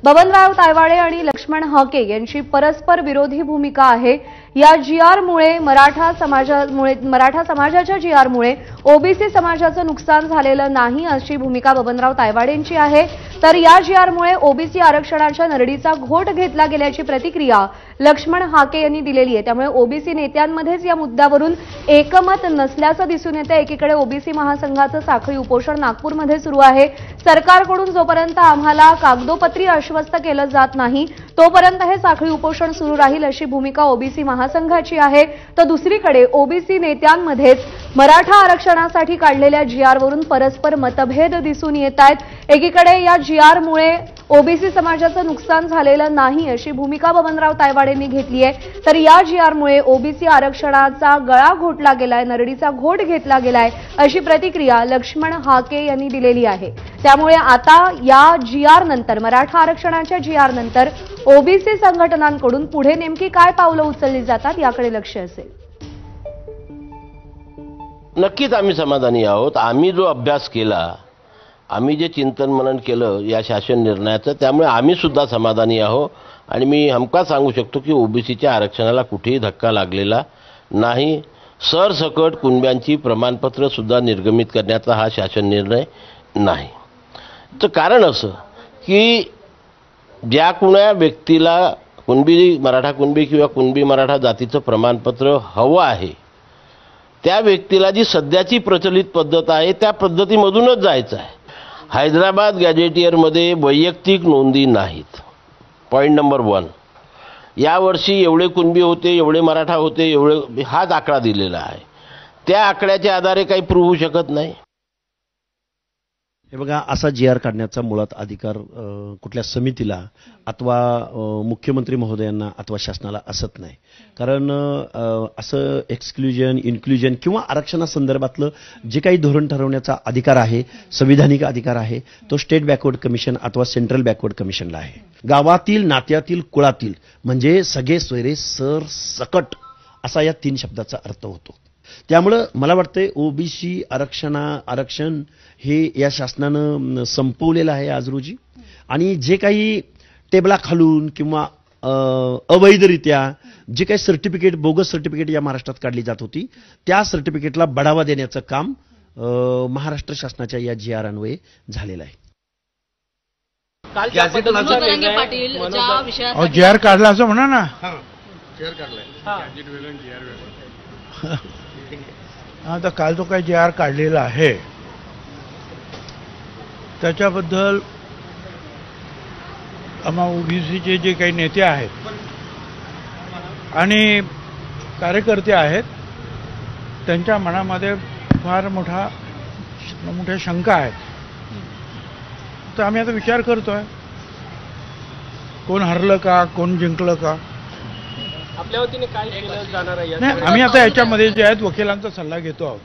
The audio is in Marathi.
बबनराव तायवाडे आणि लक्ष्मण हाके यांची परस्पर विरोधी भूमिका आहे। या जीआरमुळे मराठा समाजाच्या जीआरमुळे ओबीसी समाजाचं नुकसान झालेलं नाही अशी भूमिका बबनराव तायवाडेंची आहे। तर या जीआरमुळे ओबीसी आरक्षणाच्या नरडीचा घोट घेतला गेल्याची प्रतिक्रिया लक्ष्मण हाके यांनी दिलेली आहे। त्यामुळे ओबीसी नेत्यांमध्येच या मुद्द्यावरून एकमत नसल्याचं दिसून येतं। एकीकडे ओबीसी महासंघाचं साखळी उपोषण नागपूरमध्ये सुरू आहे। सरकारकडून जोपर्यंत आम्हाला कागदोपत्री आश्वस्त केलं जात नाही तोपर्यंत हे साखळी उपोषण सुरू राहील अशी भूमिका ओबीसी महासंघाची आहे। तर दुसरीकडे ओबीसी नेत्यांमध्येच मराठा आरक्षणासाठी काढलेल्या जीआरवरून परस्पर मतभेद दिसून येत आहेत। एकीकडे या जीआरमुळे ओबीसी समाजाचं नुकसान झालेलं नाही अशी भूमिका बबनराव तायवाडेंनी घेतली आहे। तर या जीआरमुळे ओबीसी आरक्षणाचा गळा घोटला गेलाय, नरडीचा घोट घेतला गेलाय अशी प्रतिक्रिया लक्ष्मण हाके यांनी दिलेली आहे। त्यामुळे आता या जीआर नंतर, मराठा आरक्षणाच्या जीआर नंतर ओबीसी संघटनांकडून पुढे नेमकी काय पावलं उचलली जातात याकडे लक्ष असेल। नक्कीच आम्ही समाधानी आहोत। आम्ही जो अभ्यास केला, आम्ही जे चिंतन मनन केलं या शासन निर्णयाचं, त्यामुळे आम्ही सुद्धा समाधानी आहोत। आणि मी हमखास सांगू शकतो की ओबीसीच्या आरक्षणाला कुठेही धक्का लागलेला नाही। सरसकट कुणब्यांची प्रमाणपत्र सुद्धा निर्गमित करण्याचा हा शासन निर्णय नाही। तर कारण असं की ज्या कुण्या व्यक्तीला कुणबी मराठा कुणबी किंवा कुणबी मराठा जातीचं प्रमाणपत्र हवं आहे त्या व्यक्तीला जी सध्याची प्रचलित पद्धत आहे त्या पद्धतीमधूनच जायचं आहे। हैदराबाद गॅजेटियरमध्ये वैयक्तिक नोंदी नाहीत। पॉइंट नंबर 1, यावर्षी एवढे कुणबी होते, एवढे मराठा होते, एवढे हाच आकडा दिलेला आहे। त्या आकड्याच्या आधारे काही प्रूव्ह होऊ शकत नाही। हे बघा, असा जीआर काढण्याचा मुळात अधिकार कुठल्या समितीला अथवा मुख्यमंत्री महोदयांना अथवा शासनाला असत नाही। कारण असं एक्सक्लुजन, इन्क्लुजन किंवा आरक्षणासंदर्भातलं जे काही धोरण ठरवण्याचा अधिकार आहे, संविधानिक अधिकार आहे, तो स्टेट बॅकवर्ड कमिशन अथवा सेंट्रल बॅकवर्ड कमिशनला आहे। गावातील, नात्यातील, कुळातील म्हणजे सगळे सोयरे सर सकट असा या 3 शब्दाचा अर्थ होतो। त्यामुळं मला वाटतंय ओबीसी आरक्षण हे या शासनानं संपवलेलं आहे आज रोजी। आणि जे काही टेबलाखालून किंवा अवैधरित्या जे काही सर्टिफिकेट, बोगस सर्टिफिकेट या महाराष्ट्रात काढली जात होती त्या सर्टिफिकेटला बढावा देण्याचं काम महाराष्ट्र शासनाच्या या जीआर अन्वये झालेलं आहे। जीआर काढला असं म्हणा ना। जीआर काढलाय, आता काल जो काही जीआर काढलेला आहे त्याच्याबद्दल आम्हा ओबीसीचे जे काही नेते आहेत आणि कार्यकर्ते आहेत त्यांच्या मनामध्ये फार मोठ्या शंका आहेत। तर आम्ही आता विचार करतोय कोण हरलं का, कोण जिंकलं का। आपल्या वतीने काय केलं जाणार आहे? नाही, आम्ही आता याच्यामध्ये जे आहेत वकिलांचा सल्ला घेतो आहोत।